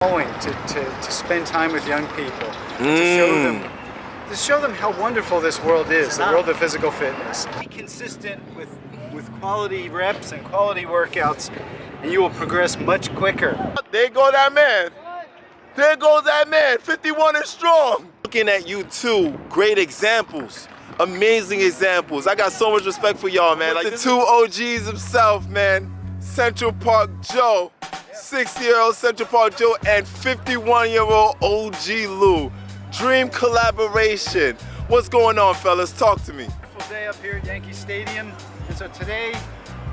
To spend time with young people, to show them how wonderful this world is, the world of physical fitness. Be consistent with quality reps and quality workouts, and you will progress much quicker. There goes that man. There goes that man, 51 and strong. Looking at you two, great examples, amazing examples. I got so much respect for y'all, man. Like the two OGs himself, man. Central Park Joe. 60-year-old Central Park Joe and 51-year-old OG Lou. Dream collaboration. What's going on, fellas? Talk to me. Wonderful day up here at Yankee Stadium. And so today,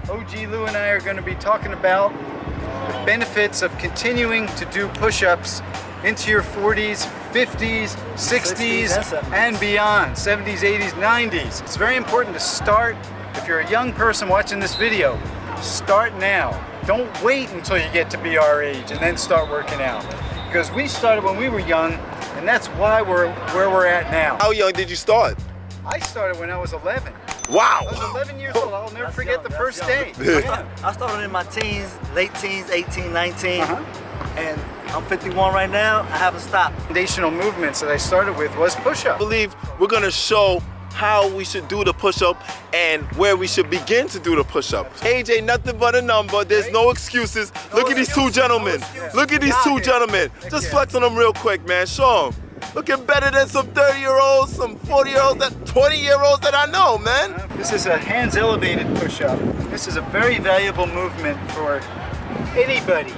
OG Lou and I are going to be talking about the benefits of continuing to do push-ups into your 40s, 50s, 60s, and beyond. 70s, 80s, 90s. It's very important to start. If you're a young person watching this video, start now. Don't wait until you get to be our age and then start working out. Because we started when we were young, and that's why we're where we're at now. How young did you start? I started when I was 11. Wow! I was 11 years old. I'll never forget the first day. I started in my teens, late teens, 18, 19, and I'm 51 right now. I haven't stopped. Foundational movements that I started with was push-up. I believe we're gonna show how we should do the push-up and where we should begin to do the push-up. Age ain't nothing but a number. There's no excuses. Look at these two gentlemen. Look at these two gentlemen. Just flex on them real quick, man. Show them. Looking better than some 30-year-olds, some 40-year-olds, 20-year-olds that I know, man. This is a hands elevated push-up. This is a very valuable movement for anybody,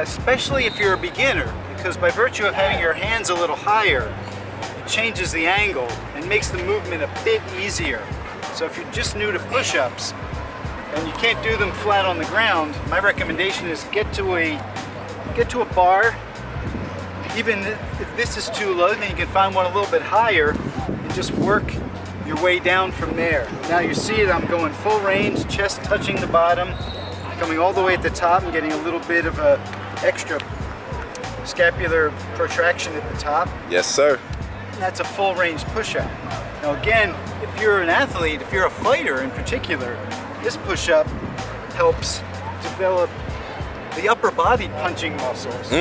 especially if you're a beginner, because by virtue of having your hands a little higher, changes the angle and makes the movement a bit easier. So if you're just new to push-ups and you can't do them flat on the ground, my recommendation is get to a bar. Even if this is too low, then you can find one a little bit higher and just work your way down from there. Now you see it, I'm going full range, chest touching the bottom, coming all the way at the top and getting a little bit of a extra scapular protraction at the top. Yes, sir. That's a full range push-up. Now again, if you're an athlete, if you're a fighter in particular, this push-up helps develop the upper body punching muscles,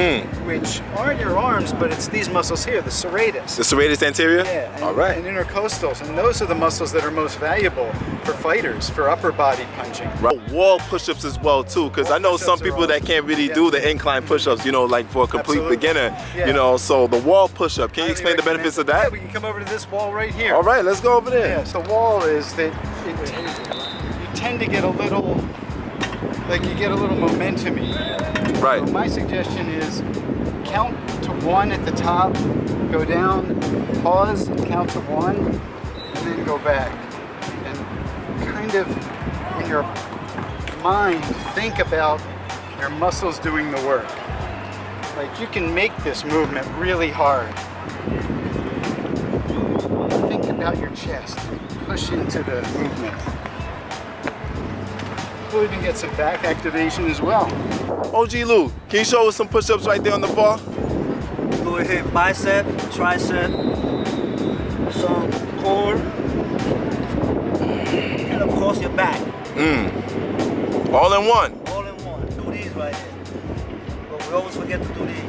which aren't your arms, but it's these muscles here, the serratus. The serratus anterior? Yeah, and, all right. And intercostals, and those are the muscles that are most valuable for fighters, for upper body punching. Right. Wall push-ups as well too, because I know some people that can't really do the incline push-ups, you know, like for a complete beginner, you know, so the wall push-up, can you explain the benefits of that? Yeah, we can come over to this wall right here. All right, let's go over there. Yeah, so the wall is that you tend to get a little, like you get a little momentum-y. Right. So my suggestion is count to 1 at the top, go down, pause, and count to 1, and then go back. And kind of in your mind, think about your muscles doing the work. Like you can make this movement really hard. Think about your chest, push into the movement. We'll even get some back activation as well. OG Lou, can you show us some push-ups right there on the bar? Go ahead, bicep, tricep, some core, and of course your back. All in one. All in one. Do these right here. But we always forget to do these.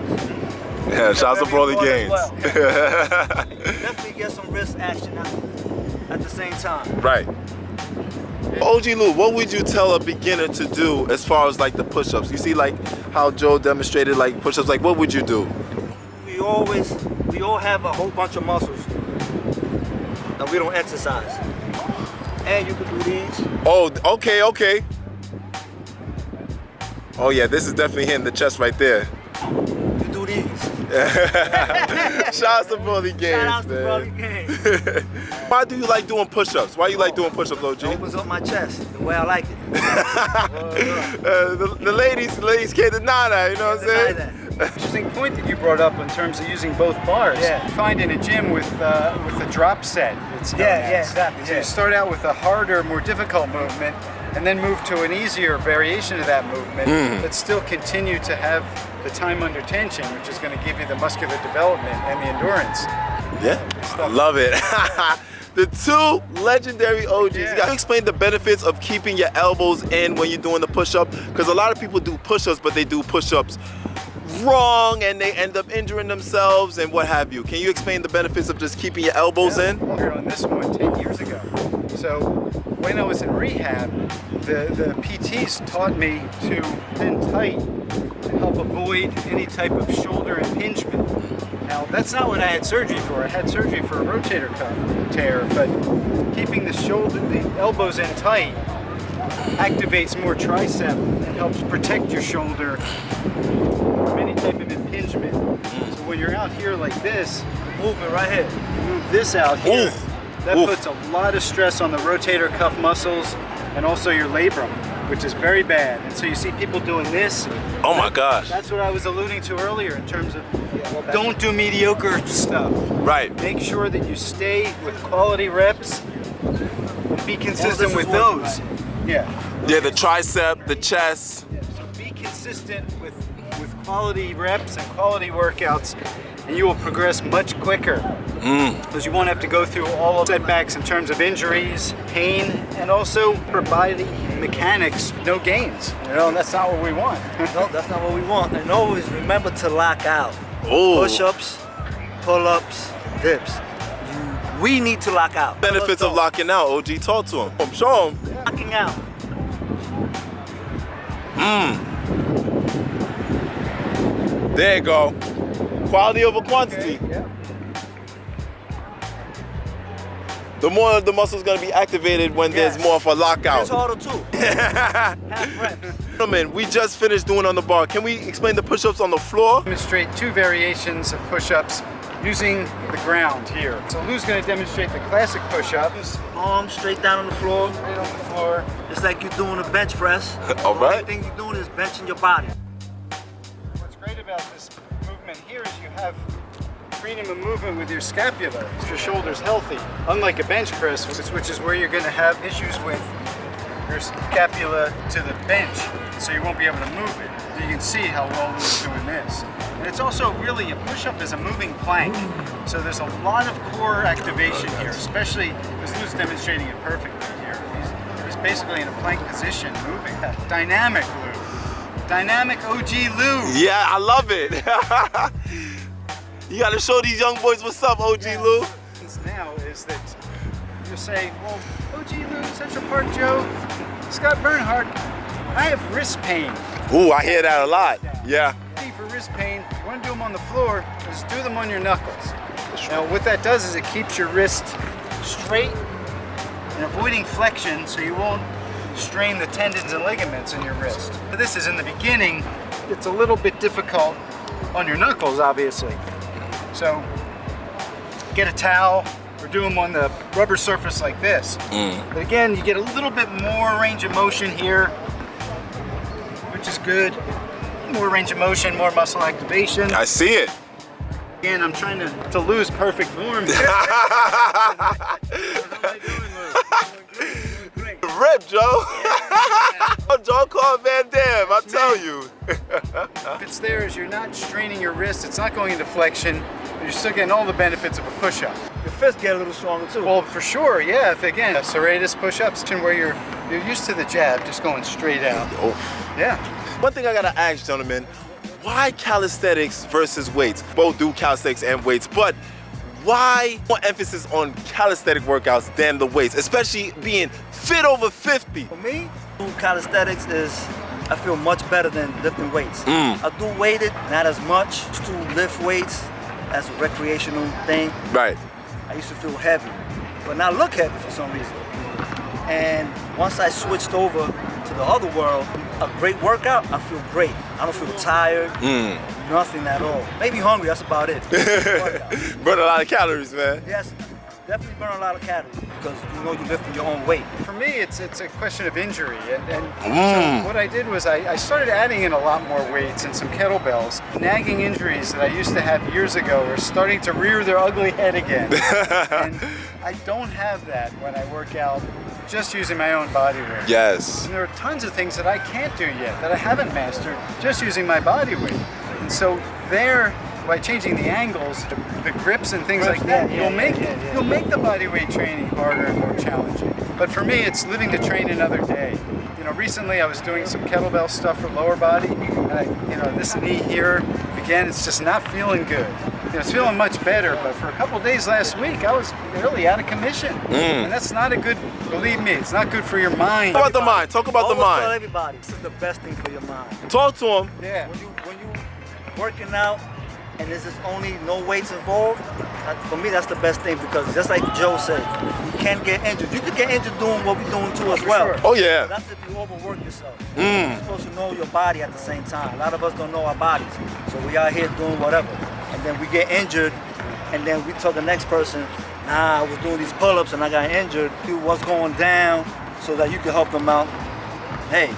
Yeah, shouts out for all the gains. Well. Definitely get some wrist action at the same time. Right. OG Lou, what would you tell a beginner to do as far as like the push-ups? You see like how Joe demonstrated like push-ups, like what would you do? We all have a whole bunch of muscles that we don't exercise. And you can do these. Oh, okay, okay. Oh yeah, this is definitely hitting the chest right there. You do these. Shouts to Brody Games, Shout out to Brody Games. Why do you like doing push-ups? Why you like doing push-ups, OG? It opens up my chest the way I like it. The ladies can't deny that, you know what I'm saying? Interesting point that you brought up in terms of using both bars. Yeah. You find in a gym with the drop set. It's known as. Exactly. So you start out with a harder, more difficult movement, and then move to an easier variation of that movement, but still continue to have the time under tension, which is going to give you the muscular development and the endurance. Yeah, I love it. The two legendary OGs. You gotta explain the benefits of keeping your elbows in when you're doing the push-up, because a lot of people do push-ups, but they do push-ups wrong and they end up injuring themselves and what have you. Can you explain the benefits of just keeping your elbows in? Here on this one 10 years ago. So when I was in rehab, the PTs taught me to bend tight to help avoid any type of shoulder impingement. Now that's not what I had surgery for. I had surgery for a rotator cuff tear, but keeping the elbows in tight activates more tricep and helps protect your shoulder from any type of impingement. So when you're out here like this, the movement right here, you move this out here, that puts a lot of stress on the rotator cuff muscles and also your labrum, which is very bad. And so you see people doing this. Oh my gosh. That's what I was alluding to earlier in terms of don't do mediocre stuff. Right. Make sure that you stay with quality reps and be consistent with those. Yeah. Yeah, the tricep, the chest. Yeah, so be consistent with quality reps and quality workouts, and you will progress much quicker. Because you won't have to go through all of the setbacks in terms of injuries, pain, and also for body mechanics, no gains. You know, and that's not what we want. No, that's not what we want. And always remember to lock out. Oh. Push-ups, pull-ups, dips. We need to lock out. Benefits of locking out, OG, talk to him. Show him. Locking out. There you go. Quality over quantity. Okay, yeah. The more the muscle's gonna be activated when there's more of a lockout. It's harder too. Half reps. Gentlemen, we just finished doing on the bar. Can we explain the push-ups on the floor? Demonstrate two variations of push-ups using the ground here. So Lou's going to demonstrate the classic push-ups. Arms straight down on the floor. Right on the floor. It's like you're doing a bench press. All right. The only thing you're doing is benching your body. What's great about this movement here is you have freedom of movement with your scapula. Your shoulder's healthy. Unlike a bench press, which is where you're going to have issues with your scapula to the bench, so you won't be able to move it. You can see how well Lou's doing this. And it's also really, a push-up is a moving plank. So there's a lot of core activation here, especially because Lou's demonstrating it perfectly here. He's basically in a plank position, moving. Dynamic Lou. Dynamic OG Lou. Yeah, I love it. You gotta show these young boys what's up, OG Lou. Now is that you say, well, OG Lou, Central Park Joe, Scott Bernhard, I have wrist pain. Ooh, I hear that a lot. Yeah. For wrist pain, you want to do them on the floor, just do them on your knuckles. Now what that does is it keeps your wrist straight and avoiding flexion so you won't strain the tendons and ligaments in your wrist. This is in the beginning, it's a little bit difficult on your knuckles, obviously. So get a towel or do them on the rubber surface like this. But again, you get a little bit more range of motion here, which is good. More range of motion, more muscle activation. I see it. Again, I'm trying to lose perfect form. Rip, Joe. Jean Claude Van Damme, I tell you. If it's there is you're not straining your wrist, it's not going into flexion, but you're still getting all the benefits of a push-up. Your fists get a little stronger too. Well, for sure, yeah. If again, serratus push-ups, where you're used to the jab, just going straight out. Oh. Yeah. One thing I gotta ask, gentlemen, why calisthenics versus weights? Both do calisthenics and weights, but why more emphasis on calisthenic workouts than the weights, especially being fit over 50? For me, calisthenics is, I feel much better than lifting weights. I do weighted, not as much. I used to lift weights as a recreational thing. Right. I used to feel heavy, but now I look heavy for some reason. And once I switched over to the other world, a great workout, I feel great. I don't feel tired, nothing at all. Maybe hungry, that's about it. Burn a lot of calories, man. Yes, definitely burn a lot of calories because you know you're lifting your own weight. For me, it's a question of injury, and so what I did was I started adding in a lot more weights and some kettlebells. Nagging injuries that I used to have years ago are starting to rear their ugly head again. And I don't have that when I work out just using my own body weight. Yes. And there are tons of things that I can't do yet, that I haven't mastered, just using my body weight. And so there, by changing the angles, the grips and things like that, you'll make the body weight training harder and more challenging. But for me, it's living to train another day. You know, recently I was doing some kettlebell stuff for lower body, and this knee here again, it's just not feeling good. You know, it's feeling much better, but for a couple days last week, I was really out of commission. And that's not a good, believe me, it's not good for your mind. Talk about the mind. Talk about the Always tell mind. everybody, this is the best thing for your mind. Talk to him. Yeah. When you working out and there's just only no weights involved, for me that's the best thing, because just like Joe said, you can't get injured. You could get injured doing what we're doing too as well. sure. Oh yeah. But that's if you overwork yourself. You're supposed to know your body at the same time. A lot of us don't know our bodies, so we out here doing whatever, and then we get injured, and then we tell the next person, nah, I was doing these pull-ups and I got injured. Do what's going down so that you can help them out. Hey,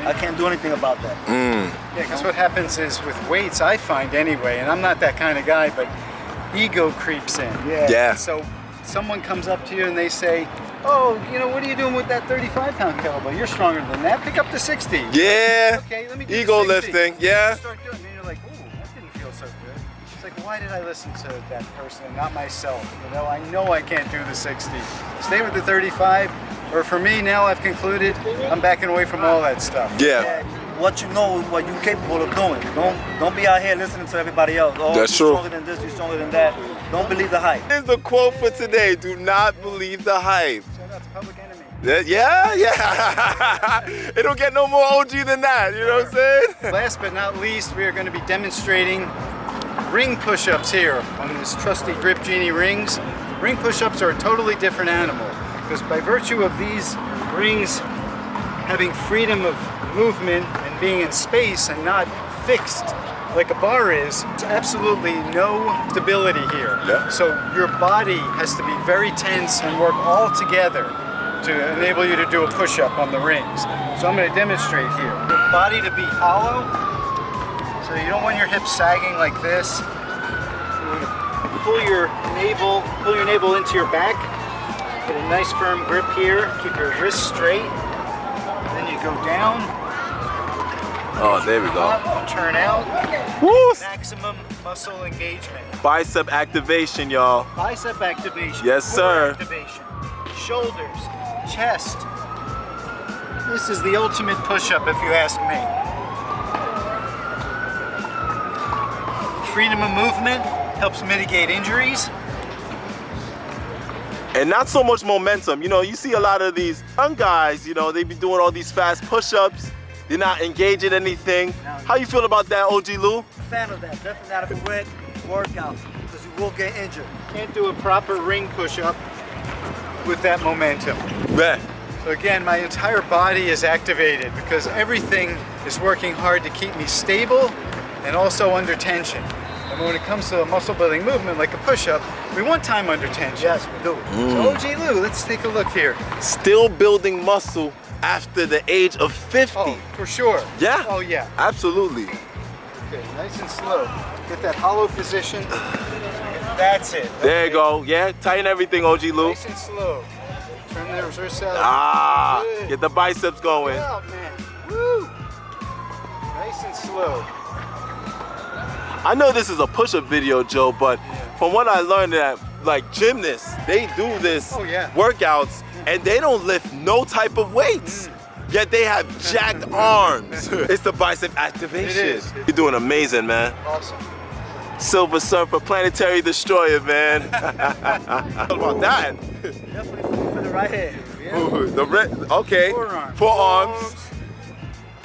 I can't do anything about that. Yeah, because what happens is with weights, I find anyway, and I'm not that kind of guy, but ego creeps in. Yeah. So someone comes up to you and they say, oh, you know, what are you doing with that 35-pound kettlebell? You're stronger than that. Pick up the 60. Yeah. Okay, let me do Ego the 60. lifting. Yeah. You start doing it, and you're like, ooh, that didn't feel so good. It's like, why did I listen to that person and not myself? You know I can't do the 60. Stay with the 35. Or for me, now I've concluded, I'm backing away from all that stuff. Yeah. What you know is what you're capable of doing. Don't be out here listening to everybody else. Oh, That's you're true. stronger than this, you're stronger than that. Don't believe the hype. Here's the quote for today. Do not believe the hype. Shout out to Public Enemy. Yeah. It don't get no more OG than that. You know what I'm saying? Last but not least, we are going to be demonstrating ring push-ups here on this trusty Grip Genie rings. Ring push-ups are a totally different animal, because by virtue of these rings having freedom of movement and being in space and not fixed like a bar is, there's absolutely no stability here. Yeah. So your body has to be very tense and work all together to enable you to do a push-up on the rings. So I'm going to demonstrate here. Your body to be hollow, so you don't want your hips sagging like this. Pull your navel into your back. Get a nice firm grip here. Keep your wrists straight. Then you go down. Oh, there we go. Up, turn out. Woo! Maximum muscle engagement. Bicep activation, y'all. Bicep activation. Yes, sir. Core activation. Shoulders, chest. This is the ultimate push-up, if you ask me. Freedom of movement helps mitigate injuries. And not so much momentum. You know, you see a lot of these young guys, you know, they be doing all these fast push-ups. They're not engaging anything. How you feel about that, OG Lou? Fan of that. Definitely not a quick workout, because you will get injured. Can't do a proper ring push-up with that momentum. Man. So again, my entire body is activated because everything is working hard to keep me stable and also under tension. And when it comes to a muscle building movement like a push-up, we want time under tension. Yes, we do. So OG Lou, let's take a look here. Still building muscle after the age of 50. Oh, for sure. Yeah. Oh yeah. Absolutely. Okay, nice and slow. Get that hollow position. That's it. There you go. Yeah, tighten everything, OG Lou. Nice and slow. Turn those wrists out. Ah, Good. get the biceps going. Good out, man. Woo! Nice and slow. I know this is a push-up video, Joe, but from what I learned that like gymnasts, they do this workouts and they don't lift no type of weights. Yet they have jacked arms. It's the bicep activation. It is. You're doing amazing, man. Awesome. Silver Surfer, Planetary Destroyer, man. What about that? Definitely for the right hand. Yeah. Okay. Forearms.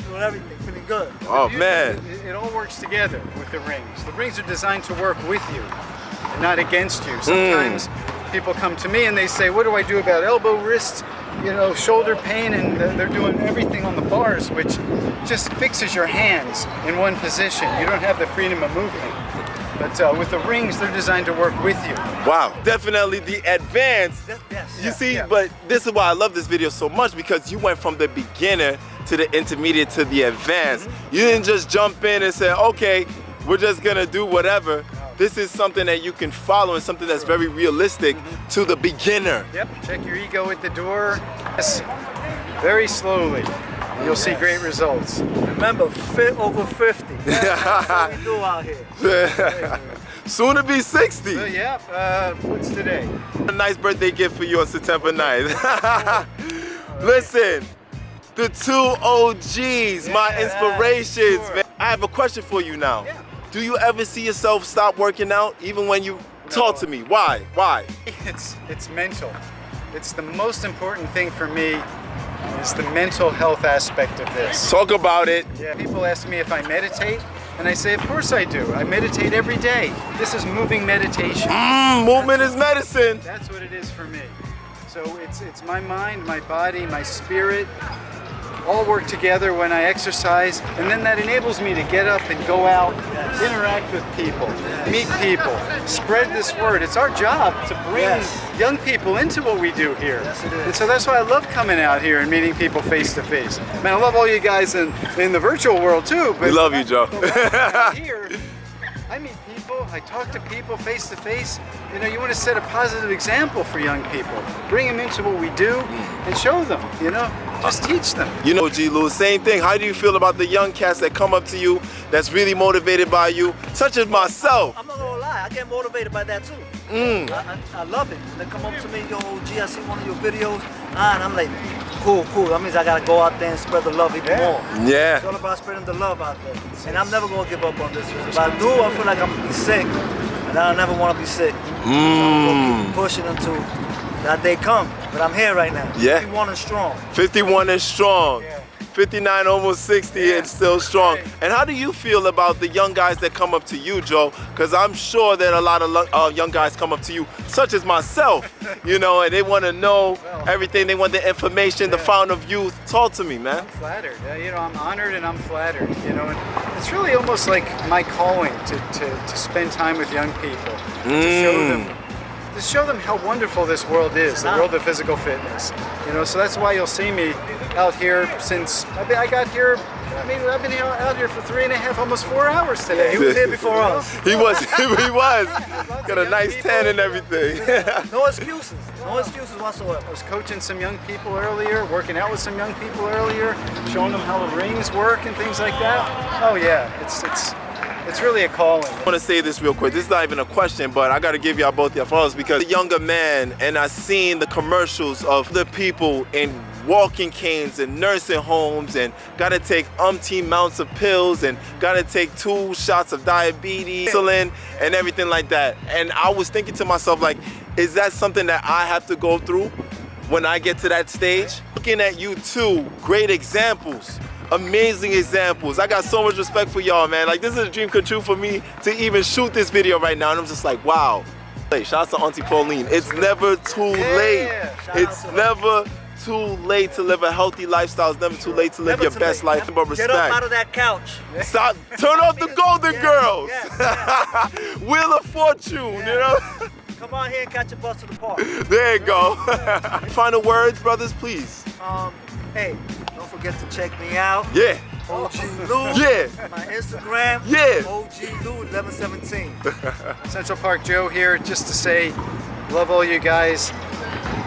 Doing everything, feeling good. Oh, man. It all works together with the rings. The rings are designed to work with you and not against you. Sometimes people come to me and they say, what do I do about elbow, wrist, you know, shoulder pain, and they're doing everything on the bars, which just fixes your hands in one position. You don't have the freedom of movement. But with the rings, they're designed to work with you. Wow, definitely the advanced. Yes. You see, but this is why I love this video so much, because you went from the beginner to the intermediate to the advanced. You didn't just jump in and say, okay, we're just gonna do whatever. This is something that you can follow and something that's very realistic to the beginner. Yep, check your ego at the door. Yes, very slowly. You'll see great results. Remember, fit over 50. That's what we do out here. Soon to be 60. Yeah, what's today? A nice birthday gift for you on September 9th. Listen, the two OGs, my inspirations, man. I have a question for you now. Do you ever see yourself stop working out even when you talk to me? Why? Why? It's mental. It's the most important thing for me is the mental health aspect of this. Talk about it. Yeah, people ask me if I meditate, and I say, of course I do. I meditate every day. This is moving meditation. Movement is medicine. That's what it is for me. So it's my mind, my body, my spirit, all work together when I exercise, and then that enables me to get up and go out, interact with people, meet people, spread this word. It's our job to bring young people into what we do here. And so that's why I love coming out here and meeting people face to face. Man, I love all you guys in the virtual world too. But we love you, Joe. Here, I meet people, I talk to people face to face. You know, you want to set a positive example for young people. Bring them into what we do and show them, you know, just teach them. You know, G. Lou, same thing. How do you feel about the young cats that come up to you that's really motivated by you, such as myself? I'm not gonna lie, I get motivated by that too. I love it. They come up to me, yo, OG, I see one of your videos, and I'm like, cool. That means I gotta go out there and spread the love even more. Yeah. It's all about spreading the love out there. And I'm never gonna give up on this. If I do, I feel like I'm gonna be sick, and I never wanna be sick. So I'm gonna keep pushing until that day come. But I'm here right now. Yeah. 51 and strong. 51 and strong. Yeah. 59, almost 60 and still strong. Right. And how do you feel about the young guys that come up to you, Joe? Because I'm sure that a lot of young guys come up to you, such as myself, you know, and they want to know everything. They want the information, the fountain of youth. Talk to me, man. I'm flattered. You know, I'm honored and I'm flattered. You know, and it's really almost like my calling to spend time with young people, to show them how wonderful this world is, the world of physical fitness. You know, so that's why you'll see me out here since I got here. I mean, I've been out here for 3.5, almost 4 hours today. He was here before us. He was. Got a nice tan and everything. No excuses. No excuses whatsoever. I was coaching some young people earlier, working out with some young people earlier, showing them how the rings work and things like that. Oh yeah, it's really a calling. I want to say this real quick. This is not even a question, but I got to give y'all both your flowers because the younger man, and I seen the commercials of the people in walking canes and nursing homes and got to take umpteen mounts of pills and got to take 2 shots of diabetes, insulin, and everything like that. And I was thinking to myself, like, is that something that I have to go through when I get to that stage? Looking at you two, great examples. Amazing examples. I got so much respect for y'all, man. Like, this is a dream come true for me to even shoot this video right now, and I'm just like, wow. Hey, shout out to Auntie Pauline. It's never too late. It's never too late to live a healthy lifestyle. It's never too late to live your best life. But respect. Get up out of that couch. Stop. Turn off the Golden Girls. Wheel of Fortune, you know? Come on here and catch a bus to the park. There you go. Final words, brothers, please. Hey, don't forget to check me out. Yeah. OG Lou. Yeah. My Instagram. Yeah. OG Lou 1117. Central Park Joe here, just to say, love all you guys.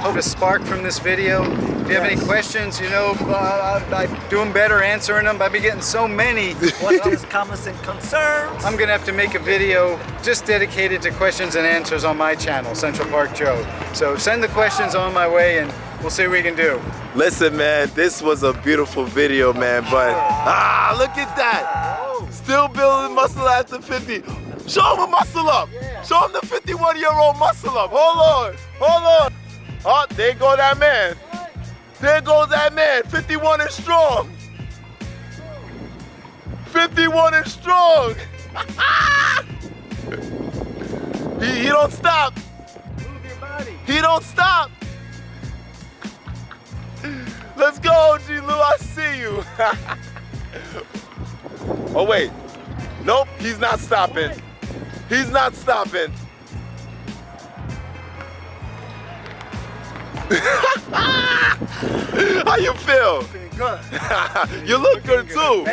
Hope a spark from this video. If you have any questions, you know, I'm doing better answering them. I've been getting so many. What is comments and concerns? I'm gonna have to make a video just dedicated to questions and answers on my channel, Central Park Joe. So send the questions on my way and we'll see what we can do. Listen, man, this was a beautiful video, man, but look at that. Still building muscle after 50. Show him a muscle up. Show him the 51-year-old muscle up. Hold on. Oh, there go that man. There goes that man, 51 and strong. 51 and strong. he don't stop. Move your body. He don't stop. Let's go, G. Lou, I see you. Oh, wait. Nope, he's not stopping. He's not stopping. How you feel? Feeling good. You look good too.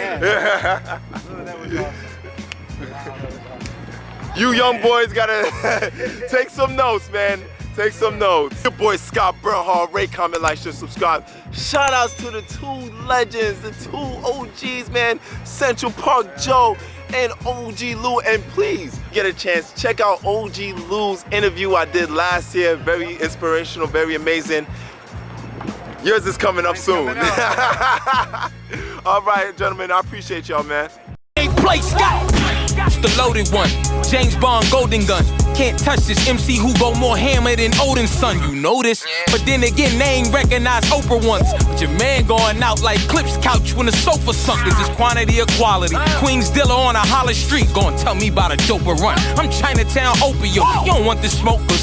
You young boys gotta take some notes, man. Take some notes. Your boy Scott Bernhard, rate, comment, like, share, subscribe. Shout outs to the 2 legends, the 2 OGs, man. Central Park Joe and OG Lou. And please get a chance, check out OG Lou's interview I did last year. Very inspirational, very amazing. Yours is coming up soon. All right, gentlemen, I appreciate y'all, man. Play Scott. the loaded one. James Bond golden gun. Can't touch this MC who go more hammer than Odin's son. You know this, but then again they ain't recognized Oprah once. But your man going out like Clip's couch when the sofa sunk. Is this quantity or quality? Queens dealer on a holler street gon' tell me about a doper run. I'm Chinatown opium. You don't want this smoke, 'cause